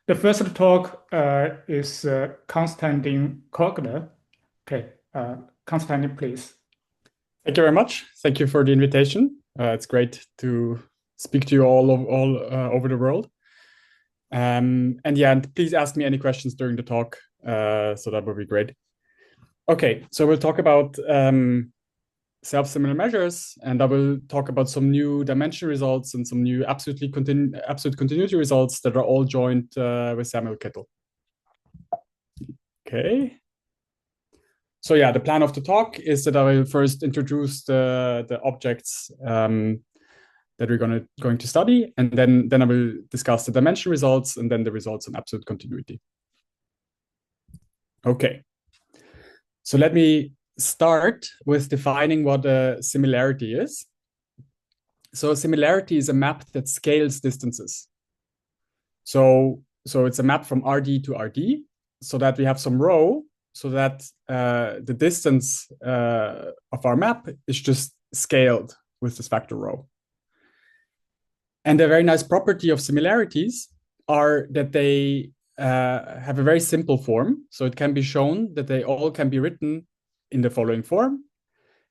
The first talk is Constantin Kogler. Okay, Constantin, please. Thank you very much. Thank you for the invitation. It's great to speak to you all over the world. And please ask me any questions during the talk. So that would be great. Okay, so we'll talk about self-similar measures, and I will talk about some new dimension results and some new absolute continuity results that are all joined with Samuel Kittel. Okay. So yeah, the plan of the talk is that I will first introduce the objects that we're going to study, and then I will discuss the dimension results and then the results on absolute continuity. Okay. So let me start with defining what a similarity is. So a similarity is a map that scales distances. So it's a map from RD to RD, so that we have some rho, so that the distance of our map is just scaled with this factor rho. And a very nice property of similarities are that they have a very simple form. So it can be shown that they all can be written in the following form,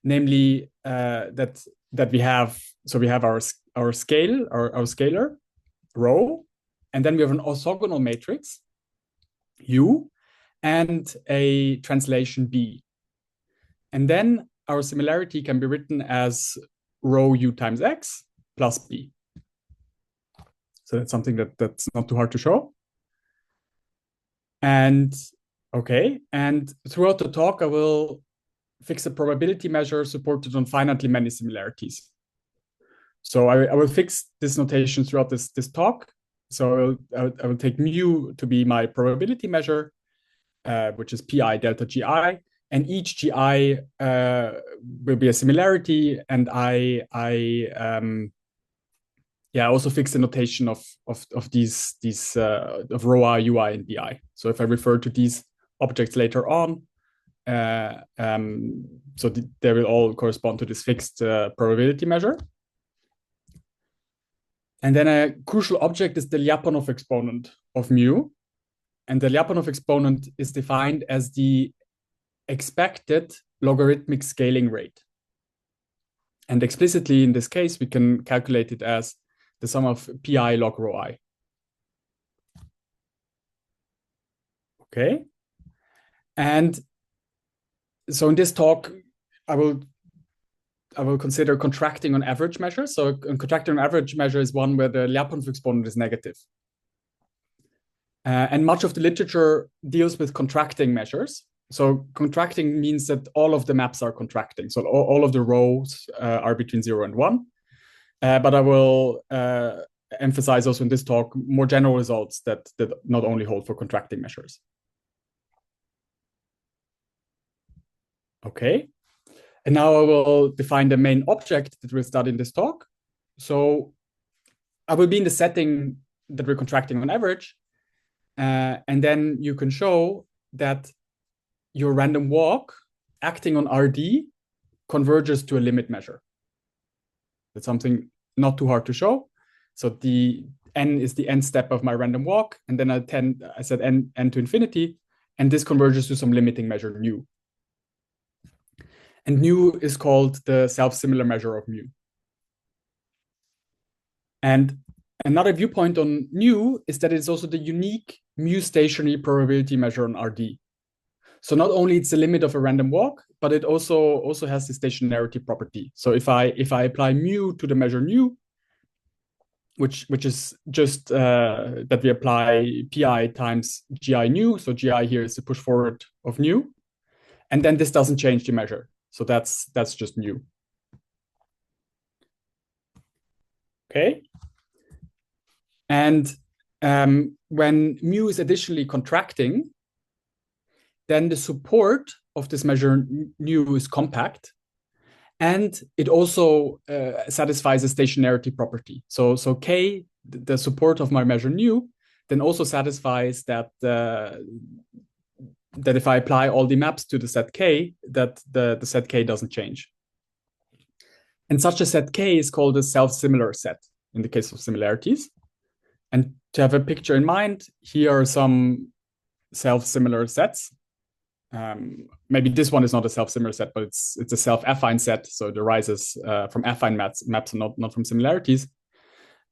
namely that we have our scale, our scalar rho, and then we have an orthogonal matrix U and a translation B. And then our similarity can be written as rho U times X plus B. So that's something that's not too hard to show. And okay, and throughout the talk, I will fix a probability measure supported on finitely many similarities. So I will fix this notation throughout this talk. So I will take mu to be my probability measure, which is pi delta gi, and each gi will be a similarity, and I also fix the notation of these of rho I, ui, and bi. So if I refer to these objects later on, they will all correspond to this fixed probability measure. And then a crucial object is the Lyapunov exponent of mu. And the Lyapunov exponent is defined as the expected logarithmic scaling rate. And explicitly in this case, we can calculate it as the sum of pi log rho I. Okay. And so in this talk, I will consider contracting on average measures. So contracting on average measure is one where the Lyapunov exponent is negative. And much of the literature deals with contracting measures. So contracting means that all of the maps are contracting. So all of the rows are between 0 and 1. But I will emphasize also in this talk more general results that not only hold for contracting measures. Okay. And now I will define the main object that we'll study in this talk. So I will be in the setting that we're contracting on average. And then you can show that your random walk acting on RD converges to a limit measure. That's something not too hard to show. So the n is the n step of my random walk. And then I set n to infinity. And this converges to some limiting measure nu. And nu is called the self-similar measure of mu. And another viewpoint on nu is that it's also the unique mu stationary probability measure on RD. So not only it's the limit of a random walk, but it also has the stationarity property. So if I apply mu to the measure nu, which is just that we apply pi times gi nu. So gi here is the push forward of nu, and then this doesn't change the measure. So that's just mu. Okay. And when mu is additionally contracting, then the support of this measure nu is compact, and it also satisfies a stationarity property. So k, the support of my measure nu, then also satisfies that that if I apply all the maps to the set k, that the set k doesn't change. And such a set k is called a self-similar set in the case of similarities. And to have a picture in mind, here are some self-similar sets. Maybe this one is not a self-similar set, but it's a self-affine set, so it arises from affine maps and not from similarities.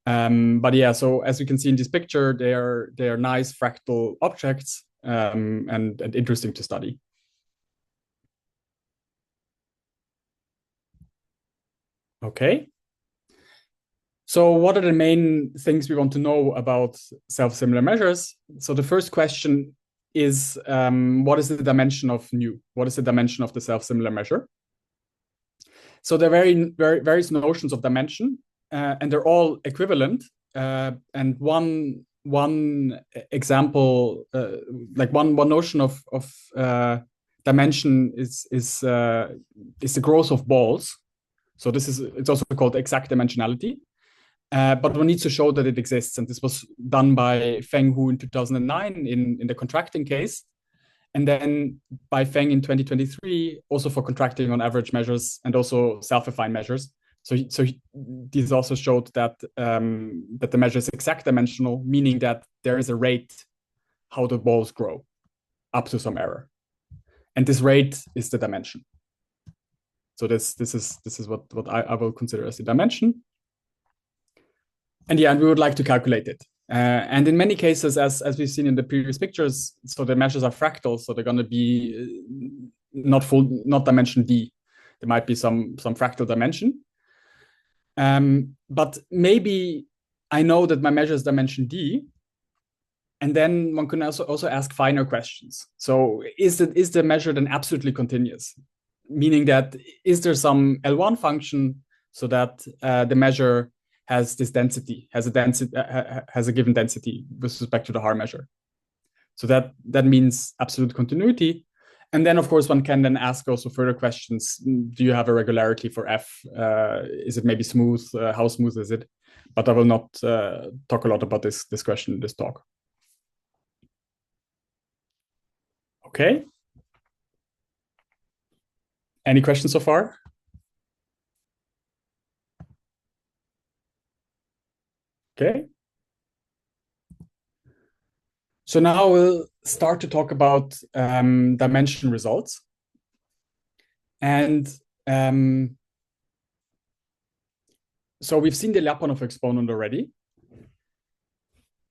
But yeah, so as you can see in this picture, they are nice fractal objects and interesting to study. Okay. So what are the main things we want to know about self-similar measures? So the first question is, what is the dimension of nu? What is the dimension of the self-similar measure? So there are various notions of dimension, and they're all equivalent. And one example, like one notion of dimension is the growth of balls. So it's also called exact dimensionality. But one needs to show that it exists. And this was done by Feng Hu in 2009 in the contracting case. And then by Feng in 2023, also for contracting on average measures and also self-affine measures. So these also showed that the measure is exact dimensional, meaning that there is a rate how the balls grow up to some error. And this rate is the dimension. So this is what I will consider as the dimension. And yeah, and we would like to calculate it. And in many cases, as we've seen in the previous pictures, so the measures are fractal, so they're going to be not dimension D. There might be some fractal dimension. But maybe I know that my measure is dimension D, and then one can also ask finer questions. So is the measure then absolutely continuous? Meaning that is there some L1 function so that the measure has this density, has a given density with respect to the Haar measure. So that means absolute continuity. And then, of course, one can then ask also further questions. Do you have a regularity for F? Is it maybe smooth? How smooth is it? But I will not talk a lot about this question in this talk. Okay. Any questions so far? Okay. So now we'll start to talk about dimension results. And so we've seen the Lyapunov exponent already.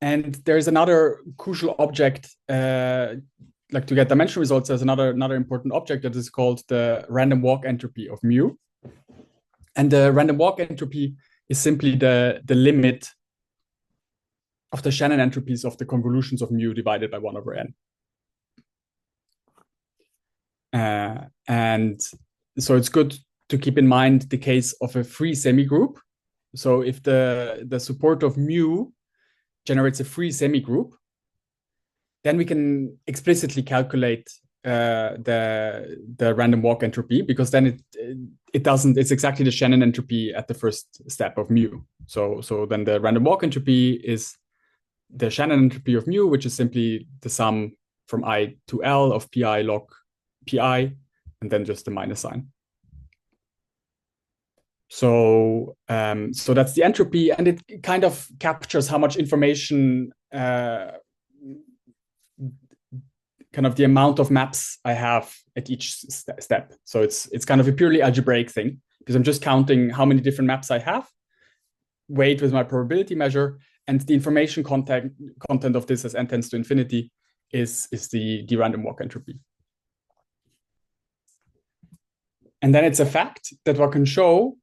And there's another crucial object, like to get dimension results, there's another important object that is called the random walk entropy of mu. And the random walk entropy is simply the limit of the Shannon entropies of the convolutions of mu divided by 1/n. And so it's good to keep in mind the case of a free semigroup. So if the support of mu generates a free semigroup, then we can explicitly calculate the random walk entropy, because then it's exactly the Shannon entropy at the first step of mu. So then the random walk entropy is the Shannon entropy of mu, which is simply the sum from I to L of pi log pi, and then just the minus sign. So that's the entropy, and it kind of captures how much information, kind of the amount of maps I have at each step. So it's kind of a purely algebraic thing, because I'm just counting how many different maps I have, weight with my probability measure, and the information content of this as n tends to infinity is the random walk entropy. And then it's a fact that one can show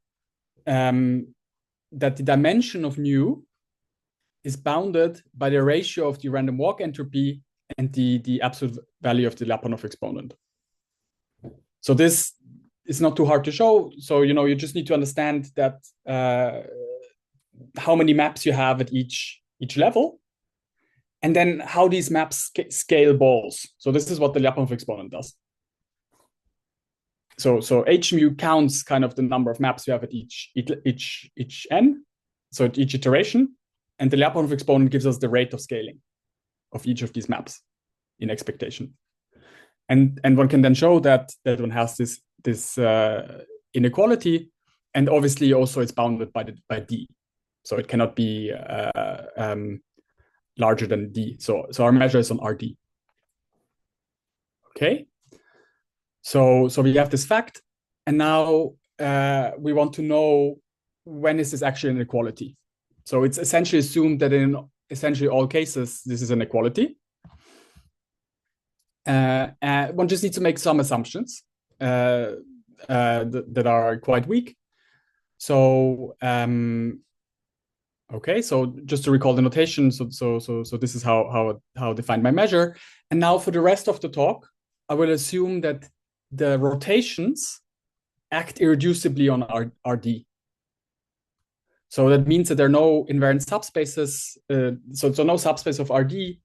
that the dimension of mu is bounded by the ratio of the random walk entropy and the absolute value of the Lyapunov exponent. So this is not too hard to show. So you just need to understand that how many maps you have at each level, and then how these maps scale balls. So this is what the Lyapunov exponent does. So h mu counts kind of the number of maps you have at each n, so at each iteration, and the Lyapunov exponent gives us the rate of scaling of each of these maps in expectation. And one can then show that one has this inequality, and obviously also it's bounded by D. So it cannot be larger than D. So our measure is on RD. Okay. So we have this fact, and now we want to know when is this actually an equality. So it's essentially assumed that in essentially all cases, this is an equality. One just needs to make some assumptions that are quite weak. So okay, so just to recall the notation, so this is how I defined my measure. And now for the rest of the talk, I will assume that the rotations act irreducibly on RD. So that means that there are no invariant subspaces. So no subspace of RD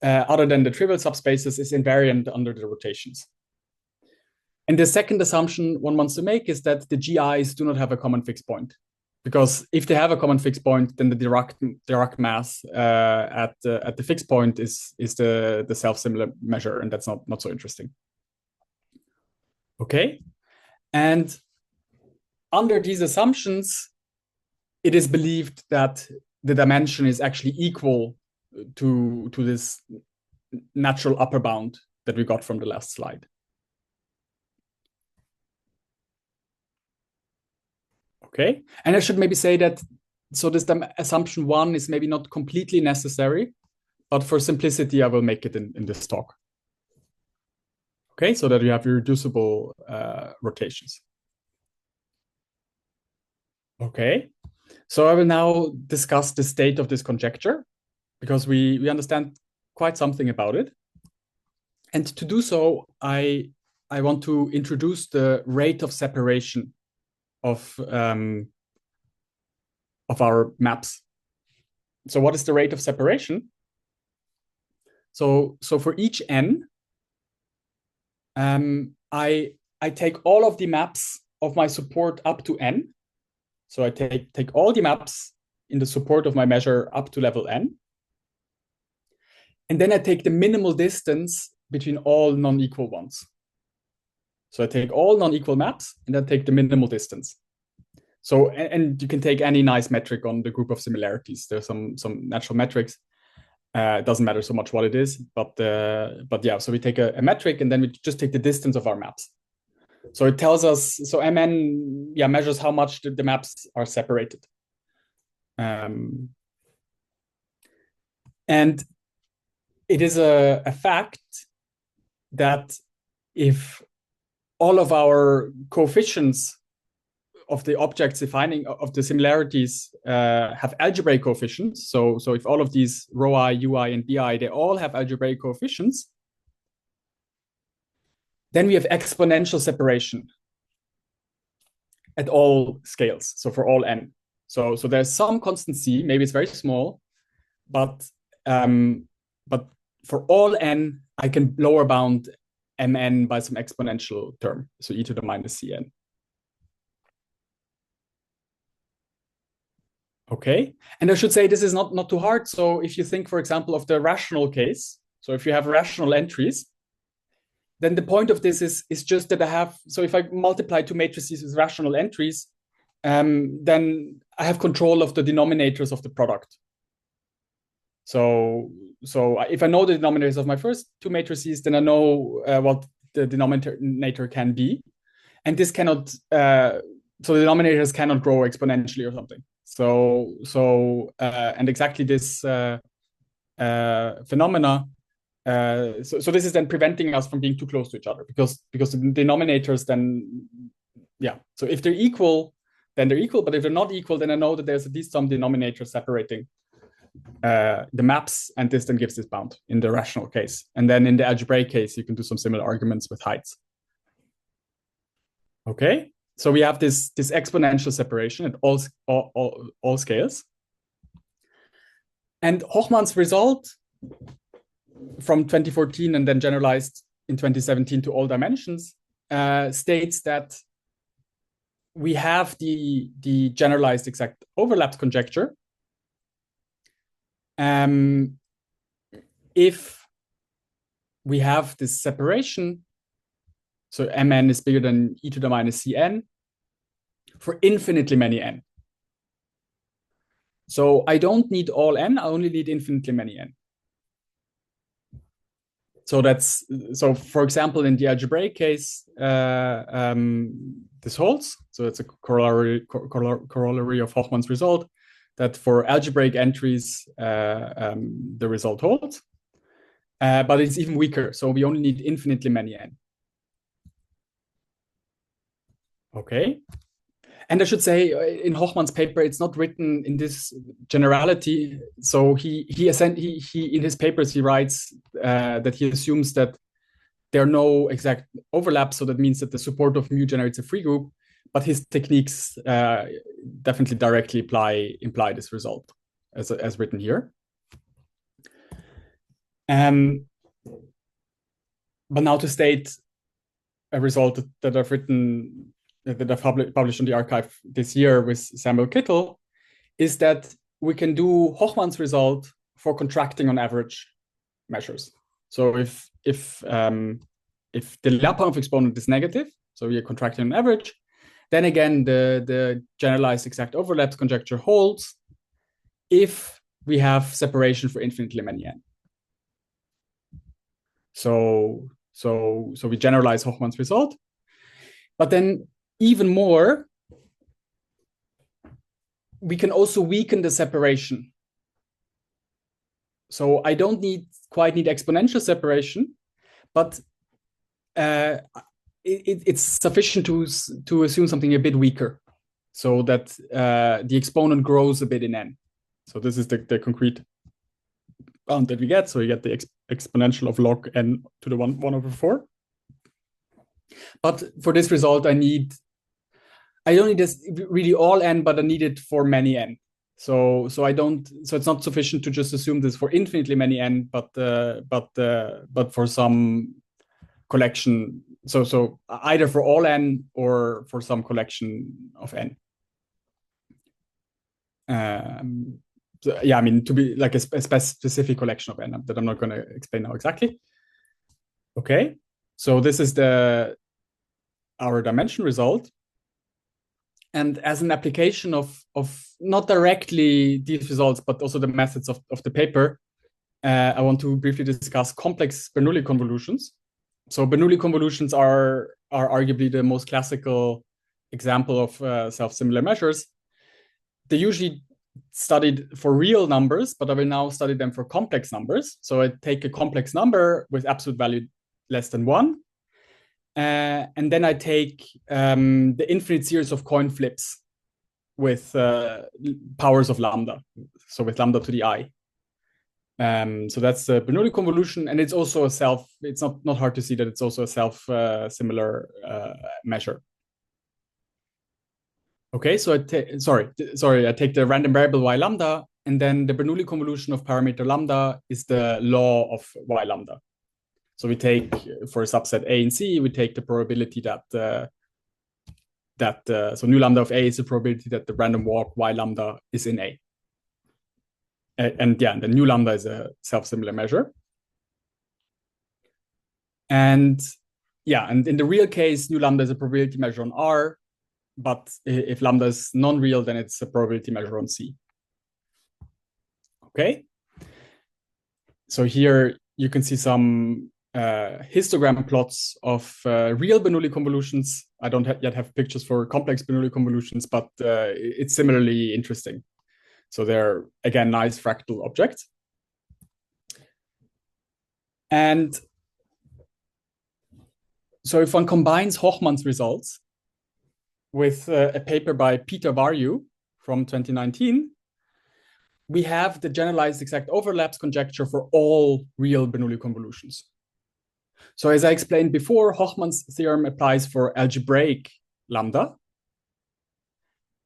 other than the trivial subspaces is invariant under the rotations. And the second assumption one wants to make is that the GIs do not have a common fixed point. Because if they have a common fixed point, then the Dirac mass at the fixed point is the self-similar measure, and that's not so interesting. Okay, and under these assumptions, it is believed that the dimension is actually equal to this natural upper bound that we got from the last slide. Okay, and I should maybe say that, so this assumption 1 is maybe not completely necessary, but for simplicity, I will make it in this talk. Okay, so that you have irreducible rotations. Okay, so I will now discuss the state of this conjecture, because we understand quite something about it. And to do so, I want to introduce the rate of separation of our maps. So what is the rate of separation? So for each n, I take all of the maps of my support up to n. So I take all the maps in the support of my measure up to level n. And then I take the minimal distance between all non-equal ones. So I take all non-equal maps and then take the minimal distance. So, and you can take any nice metric on the group of similarities. There's some natural metrics. It doesn't matter so much what it is, but yeah, so we take a metric and then we just take the distance of our maps. So it tells us, so Mn measures how much the maps are separated. And it is a fact that if all of our coefficients of the objects defining of the similarities have algebraic coefficients, so if all of these rho I, ui, and bi, they all have algebraic coefficients, then we have exponential separation at all scales, so for all n. So there's some constant c, maybe it's very small, but for all n, I can lower bound mn by some exponential term, so e to the minus cn. Okay, and I should say this is not too hard. So if you think, for example, of the rational case, so if you have rational entries, then the point of this is just that I have, so if I multiply two matrices with rational entries, then I have control of the denominators of the product. So if I know the denominators of my first two matrices, then I know what the denominator can be. And this cannot, so the denominators cannot grow exponentially or something. So and exactly this phenomena, so this is then preventing us from being too close to each other, because the denominators then, yeah, so if they're equal, then they're equal, but if they're not equal, then I know that there's at least some denominator separating the maps, and this then gives this bound in the rational case. And then in the algebraic case, you can do some similar arguments with heights. Okay, so we have this exponential separation at all scales. And Hochmann's result from 2014 and then generalized in 2017 to all dimensions states that we have the generalized exact overlaps conjecture if we have this separation, so Mn is bigger than e to the minus Cn for infinitely many n. So I don't need all n, I only need infinitely many n. So for example, in the algebraic case, this holds. So it's a corollary of Hochmann's result that for algebraic entries, the result holds. But it's even weaker. So we only need infinitely many n. Okay. And I should say, in Hochmann's paper, it's not written in this generality. So he in his papers he writes that he assumes that there are no exact overlaps. So that means that the support of mu generates a free group, but his techniques definitely directly imply this result, as written here. But now to state a result that I've written, that I've published on the archive this year with Samuel Kittel, is that we can do Hochmann's result for contracting on average measures. So if the Lyapunov exponent is negative, so we are contracting on average, then again the generalized exact overlaps conjecture holds if we have separation for infinitely many n. So we generalize Hochmann's result, but then even more, we can also weaken the separation. So I don't quite need exponential separation, but it's sufficient to assume something a bit weaker, so that the exponent grows a bit in n. So this is the concrete bound that we get. So we get the exponential of log n to the 1/4. But for this result, I don't need this really all n, but I need it for many n. So it's not sufficient to just assume this for infinitely many n, but for some collection. So either for all n or for some collection of n. So yeah, I mean, to be like a specific collection of n that I'm not going to explain now exactly. Okay, so this is our dimension result. And as an application of not directly these results, but also the methods of the paper, I want to briefly discuss complex Bernoulli convolutions. So Bernoulli convolutions are arguably the most classical example of self-similar measures. They usually studied for real numbers, but I will now study them for complex numbers. So I take a complex number with absolute value less than 1, and then I take the infinite series of coin flips with powers of lambda, so with lambda to the I. So that's the Bernoulli convolution, and it's also it's not hard to see that it's also a self-similar measure. Okay, so I take the random variable y lambda, and then the Bernoulli convolution of parameter lambda is the law of y lambda. So we take, for a subset A and C, we take the probability that so nu lambda of A is the probability that the random walk y lambda is in A. And yeah, the nu lambda is a self-similar measure. And yeah, and in the real case, nu lambda is a probability measure on R, but if lambda is non-real, then it's a probability measure on C. Okay. So here you can see some histogram plots of real Bernoulli convolutions. I don't yet have pictures for complex Bernoulli convolutions, but it's similarly interesting. So they're, again, nice fractal objects. And so if one combines Hochmann's results with a paper by Peter Varyu from 2019, we have the generalized exact overlaps conjecture for all real Bernoulli convolutions. So as I explained before, Hochmann's theorem applies for algebraic lambda.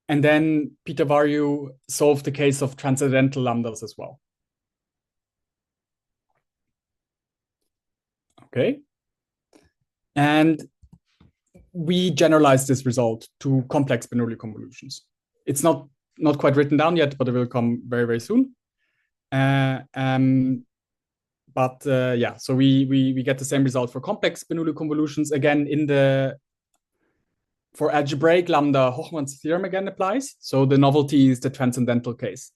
And then Peter Varyu solved the case of transcendental lambdas as well. Okay. And we generalize this result to complex Bernoulli convolutions. It's not quite written down yet, but it will come very, very soon. Yeah, so we get the same result for complex Bernoulli convolutions. Again, for algebraic lambda, Hochmann's theorem again applies. So the novelty is the transcendental case.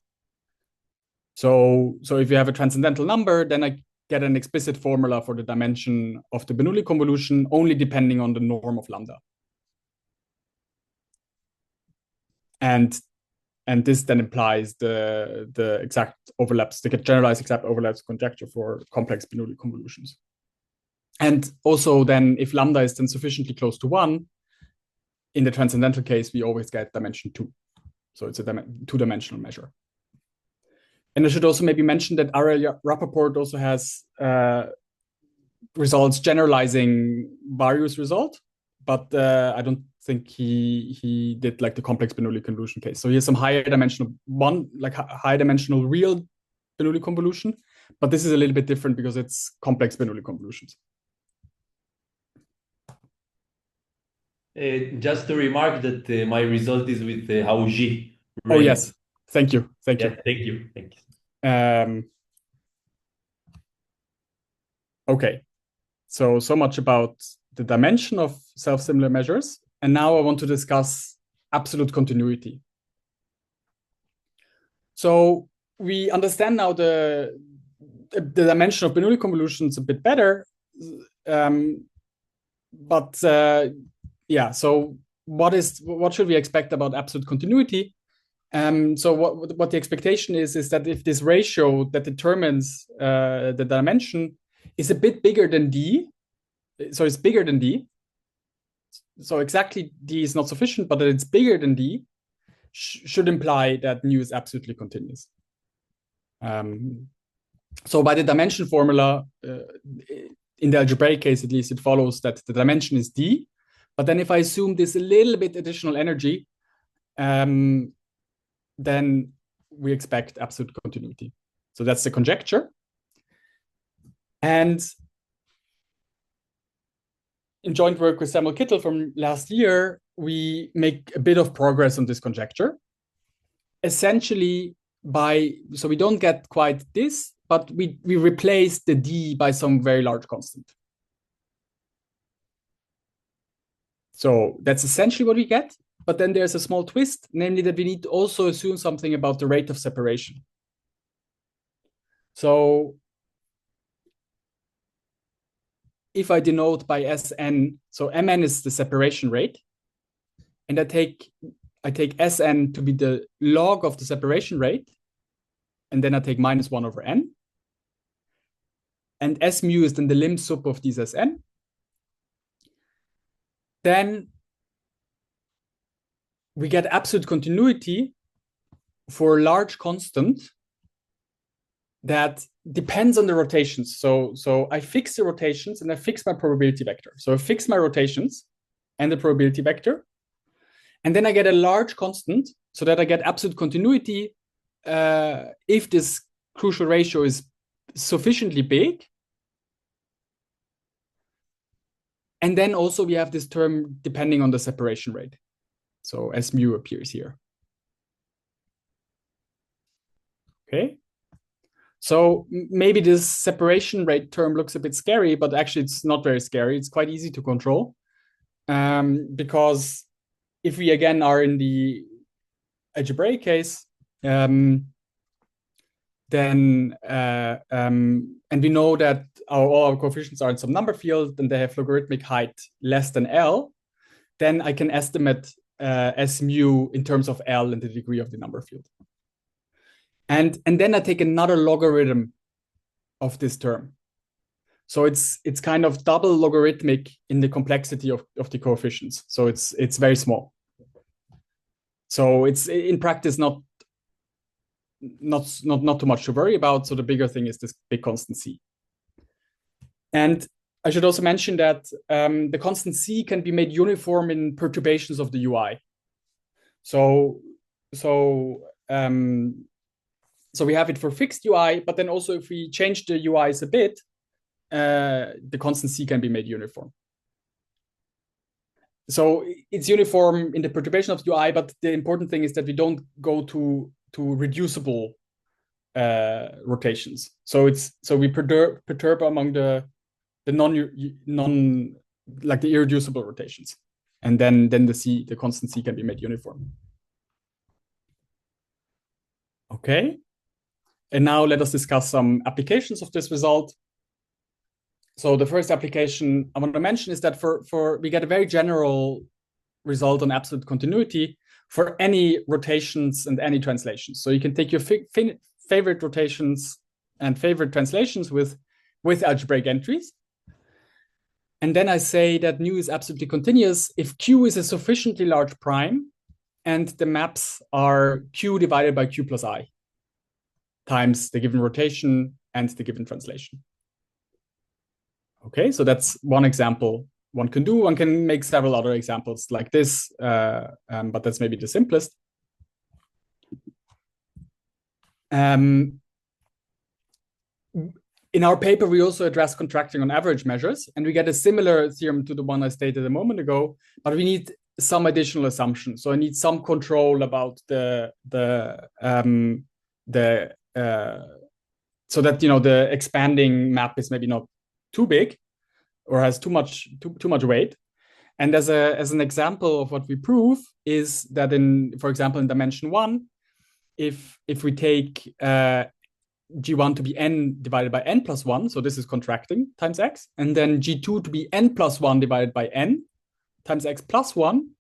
So if you have a transcendental number, then get an explicit formula for the dimension of the Bernoulli convolution only depending on the norm of lambda. And this then implies the exact overlaps, the generalized exact overlaps conjecture for complex Bernoulli convolutions. And also then if lambda is then sufficiently close to 1, in the transcendental case, we always get dimension 2. So it's a two-dimensional measure. And I should also maybe mention that Ariel Rappaport also has results generalizing Various result, but I don't think he did like the complex Bernoulli convolution case. So he has some higher dimensional high dimensional real Bernoulli convolution, but this is a little bit different because it's complex Bernoulli convolutions. Just to remark that my result is with Hauji. Oh yes, thank you. Thank you. Okay, so much about the dimension of self-similar measures. And now I want to discuss absolute continuity. So we understand now the dimension of Bernoulli convolutions a bit better. So what should we expect about absolute continuity? So what the expectation is that if this ratio that determines the dimension is a bit bigger than D, so it's bigger than D, so exactly D is not sufficient, but that it's bigger than D should imply that nu is absolutely continuous. So by the dimension formula, in the algebraic case at least, it follows that the dimension is D, but then if I assume this a little bit additional energy, then we expect absolute continuity. So that's the conjecture. And in joint work with Samuel Kittel from last year, we make a bit of progress on this conjecture. Essentially, so we don't get quite this, but we replace the D by some very large constant. So that's essentially what we get. But then there's a small twist, namely that we need to also assume something about the rate of separation. So if I denote by Sn, so Mn is the separation rate, and I take Sn to be the log of the separation rate, and then I take minus 1 over n. And S mu is then the lim sup of these Sn. Then we get absolute continuity for a large constant that depends on the rotations. So I fix the rotations and I fix my probability vector. So I fix my rotations and the probability vector. And then I get a large constant so that I get absolute continuity if this crucial ratio is sufficiently big. And then also we have this term depending on the separation rate. So S mu appears here. Okay. So maybe this separation rate term looks a bit scary, but actually it's not very scary. It's quite easy to control. Because if we again are in the algebraic case, and we know that all our coefficients are in some number field and they have logarithmic height less than L, then I can estimate S mu in terms of L and the degree of the number field. And then I take another logarithm of this term. So it's kind of double logarithmic in the complexity of the coefficients. So it's very small. So it's in practice not too much to worry about. So the bigger thing is this big constant C. And I should also mention that the constant C can be made uniform in perturbations of the UI. So we have it for fixed UI, but then also if we change the UIs a bit, the constant C can be made uniform. So it's uniform in the perturbation of the UI, but the important thing is that we don't go to reducible rotations. So we perturb among the non like the irreducible rotations, and then the constant C can be made uniform. Okay. And now let us discuss some applications of this result. So the first application I want to mention is that for we get a very general result on absolute continuity for any rotations and any translations. So you can take your favorite rotations and favorite translations with algebraic entries. And then I say that nu is absolutely continuous if Q is a sufficiently large prime and the maps are Q divided by Q plus I times the given rotation and the given translation. Okay, so that's one example one can do. One can make several other examples like this, but that's maybe the simplest. In our paper, we also address contracting on average measures, and we get a similar theorem to the one I stated a moment ago, but we need some additional assumptions. So I need some control about so that the expanding map is maybe not too big or has too much weight. And as an example of what we prove is that for example, in dimension 1, if we take G1 to be n divided by n plus 1, so this is contracting times x, and then G2 to be n plus 1 divided by n times x plus 1.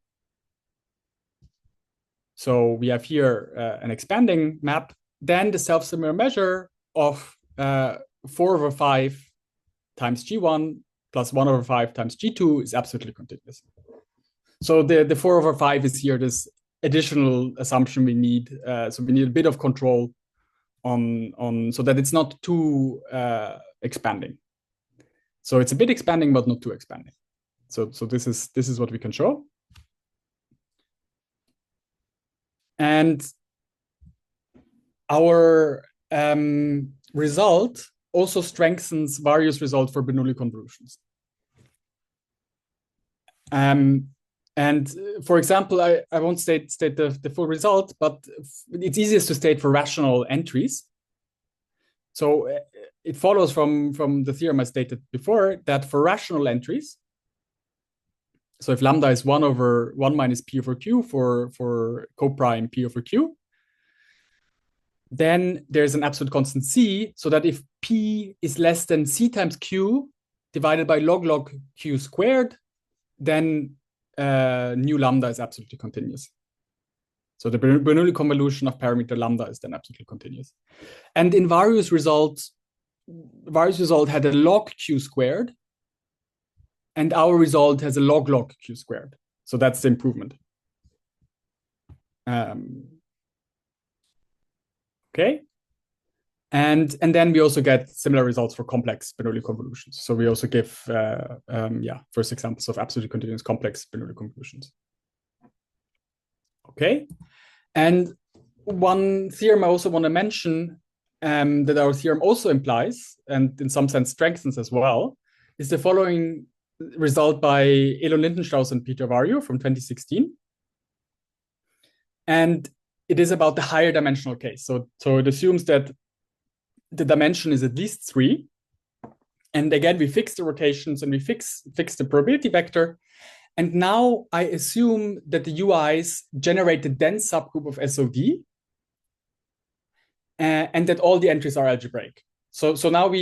So we have here an expanding map. Then the self-similar measure of 4 over 5 times G1 plus 1 over 5 times G2 is absolutely continuous. So the 4 over 5 is here this additional assumption we need. So we need a bit of control on so that it's not too expanding. So it's a bit expanding, but not too expanding. So this is what we can show. And our result also strengthens various results for Bernoulli convolutions. And for example, I won't state the full result, but it's easiest to state for rational entries. So it follows from the theorem I stated before that for rational entries, so if lambda is 1 over 1 minus p over q for coprime p over q, then there's an absolute constant c, so that if p is less than c times q divided by log q squared, then nu lambda is absolutely continuous. So the Bernoulli convolution of parameter lambda is then absolutely continuous. And in various results had a log q squared, and our result has a log q squared. So that's the improvement. Okay. And then we also get similar results for complex Bernoulli convolutions. So we also give first examples of absolutely continuous complex Bernoulli convolutions. Okay. And one theorem I also want to mention that our theorem also implies, and in some sense strengthens as well, is the following result by Elon Lindenstrauss and Peter Vario from 2016. And it is about the higher dimensional case. So it assumes that the dimension is at least 3. And again, we fix the rotations and we fix the probability vector. And now I assume that the UIs generate the dense subgroup of SOD and that all the entries are algebraic. So now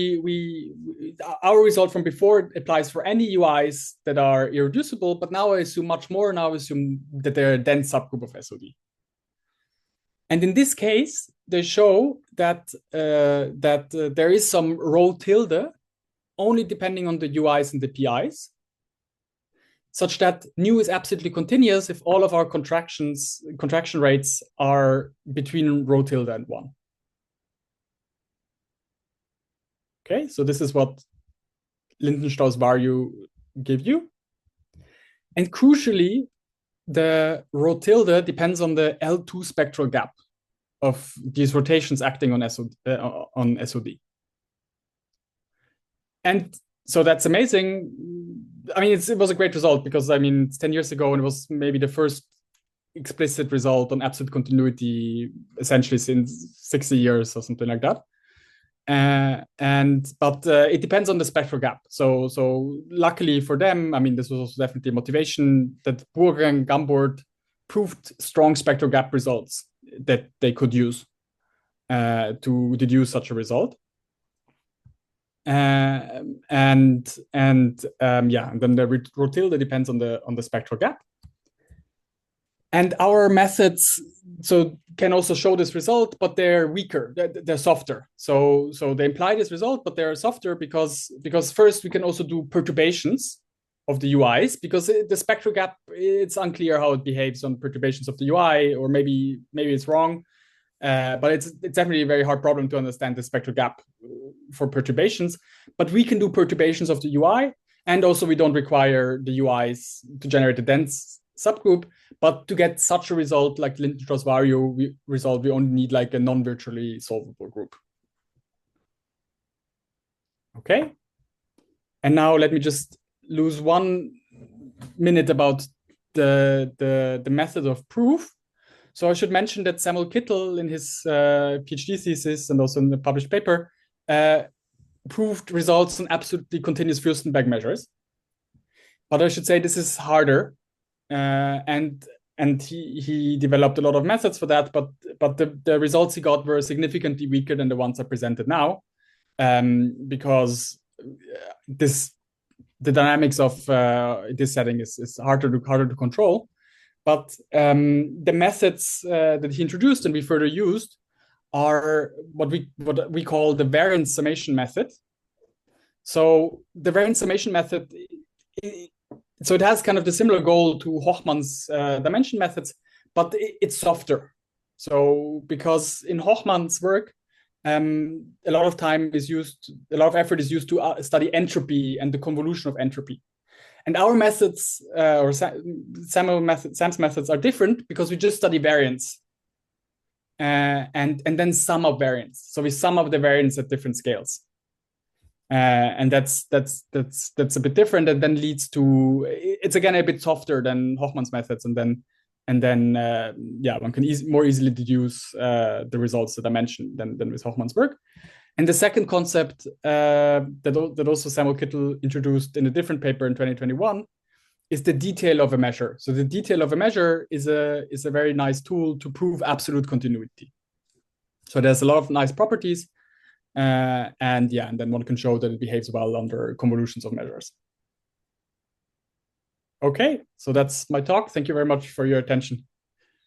our result from before applies for any UIs that are irreducible, but now I assume much more. Now I assume that they're a dense subgroup of SOD. And in this case, they show that there is some rho tilde only depending on the UIs and the PIs, such that nu is absolutely continuous if all of our contraction rates are between rho tilde and 1. Okay, so this is what Lindenstrauss Vario give you. And crucially, the rho tilde depends on the L2 spectral gap of these rotations acting on SOD. And so that's amazing. I mean, it was a great result because, I mean, it's 10 years ago and it was maybe the first explicit result on absolute continuity essentially since 60 years or something like that. But it depends on the spectral gap. So luckily for them, I mean, this was also definitely a motivation that Burger and Gambord proved strong spectral gap results that they could use to deduce such a result. and then the rho tilde depends on the spectral gap. And our methods can also show this result, but they're weaker, they're softer. So they imply this result, but they're softer because first we can also do perturbations of the UIs, because the spectral gap, it's unclear how it behaves on perturbations of the UI, or maybe it's wrong. But it's definitely a very hard problem to understand the spectral gap for perturbations. But we can do perturbations of the UI, and also we don't require the UIs to generate a dense subgroup. But to get such a result like Lindenstrauss-Vario result, we only need like a non-virtually solvable group. Okay. And now let me just lose 1 minute about the method of proof. So I should mention that Samuel Kittel, in his PhD thesis and also in the published paper, proved results on absolutely continuous Fürstenberg measures. But I should say this is harder, and he developed a lot of methods for that. But the results he got were significantly weaker than the ones I presented now, because the dynamics of this setting is harder to control. But the methods that he introduced and we further used are what we call the variance summation method. So the variance summation method, so it has kind of the similar goal to Hochmann's dimension methods, but it's softer. So because in Hochmann's work, a lot of effort is used to study entropy and the convolution of entropy. And our methods, or Sam's methods, are different because we just study variance, and then sum up variance. So we sum up the variance at different scales, and that's a bit different, and then leads to, it's again a bit softer than Hochmann's methods, and then one can more easily deduce the results that I mentioned than with Hochmann's work. And the second concept that also Samuel Kittel introduced in a different paper in 2021 is the detail of a measure. So the detail of a measure is a very nice tool to prove absolute continuity. So there's a lot of nice properties, and then one can show that it behaves well under convolutions of measures. Okay, so that's my talk. Thank you very much for your attention.